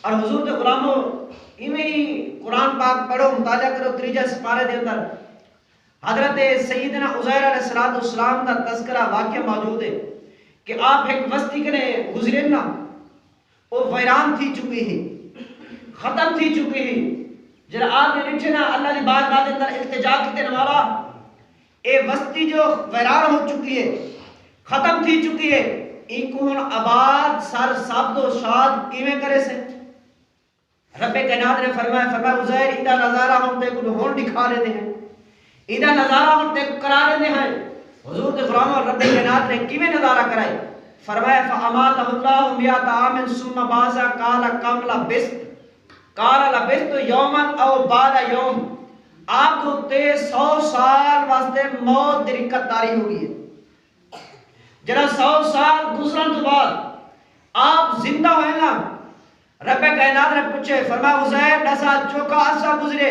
اور حضور دے غلاموں ایویں ہی قرآن پاک پڑھو مطالعہ کرو 3 سپارے دے اندر حضرت سیدنا عزیر علیہ السلام کا تذکرہ واقعہ موجود ہے کہ آپ ایک وسطی کے گزرے نا وہ ویران تھی چکی ہی ختم تھی چکی ہی جب آپ نے لکھے نا اللہ کی بارگاہ کے اندر التجا کیتے نوالا اے وسطی جو ویران ہو چکی ہے ختم تھی چکی ہے ایک ہن آباد سر سبز و شاد کیویں کرے سے رب کائنات نے فرمایا عزیر ایدہ نظارہ ہم تے کو ہون دکھا رہے ہیں ایدہ نظارہ ہم تے کرا رہے ہیں حضور کے غلام اور رب کائنات نے کیویں نظارہ کرائے فرمایا فاماتہ اللہ میات عام ثم بعث قال کم لبثت قال لبثت یوما او بعد یوم آپ کو 100 سال واسطے موت دی رکت تاری ہوگی ہے جرا 100 سال گزرن تو بعد آپ زندہ ہوئے نا رب کائنات نے پوچھے فرمایا عزیر دسا چوکا عرصہ گزرے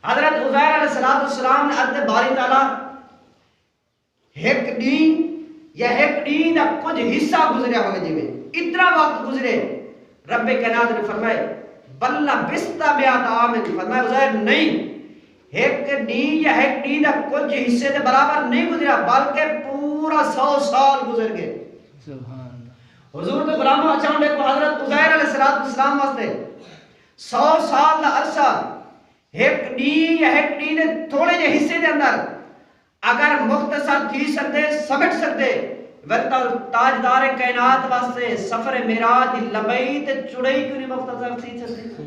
حضرت عزیر علیہ السلام نے ادھے باری تعالیٰ ایک دین یا ایک دین دا کچھ حصہ گزریا ہوئے جی میں اتنا وقت گزرے رب کائنات نے فرمایا بلّا بستا بیات آمن فرمایا عزیر نہیں ایک دین یا ایک دین دا کچھ حصے دے برابر نہیں گزریا بلکہ پورا 100 سال گزر گئے حضور تو غلاموں اچانڈے کو حضرت عزیر علیہ السلام واسطے 100 سال دا عرصہ ایک دین یا ایک دین تھوڑے جے حصے دے اندر اگر مختصر تھی سکتے سمجھ سکتے ورطا تاجدار کائنات واسطے سفر معراج لمبئی تے چڑئی کیوں نہیں مختصر تھی سکتے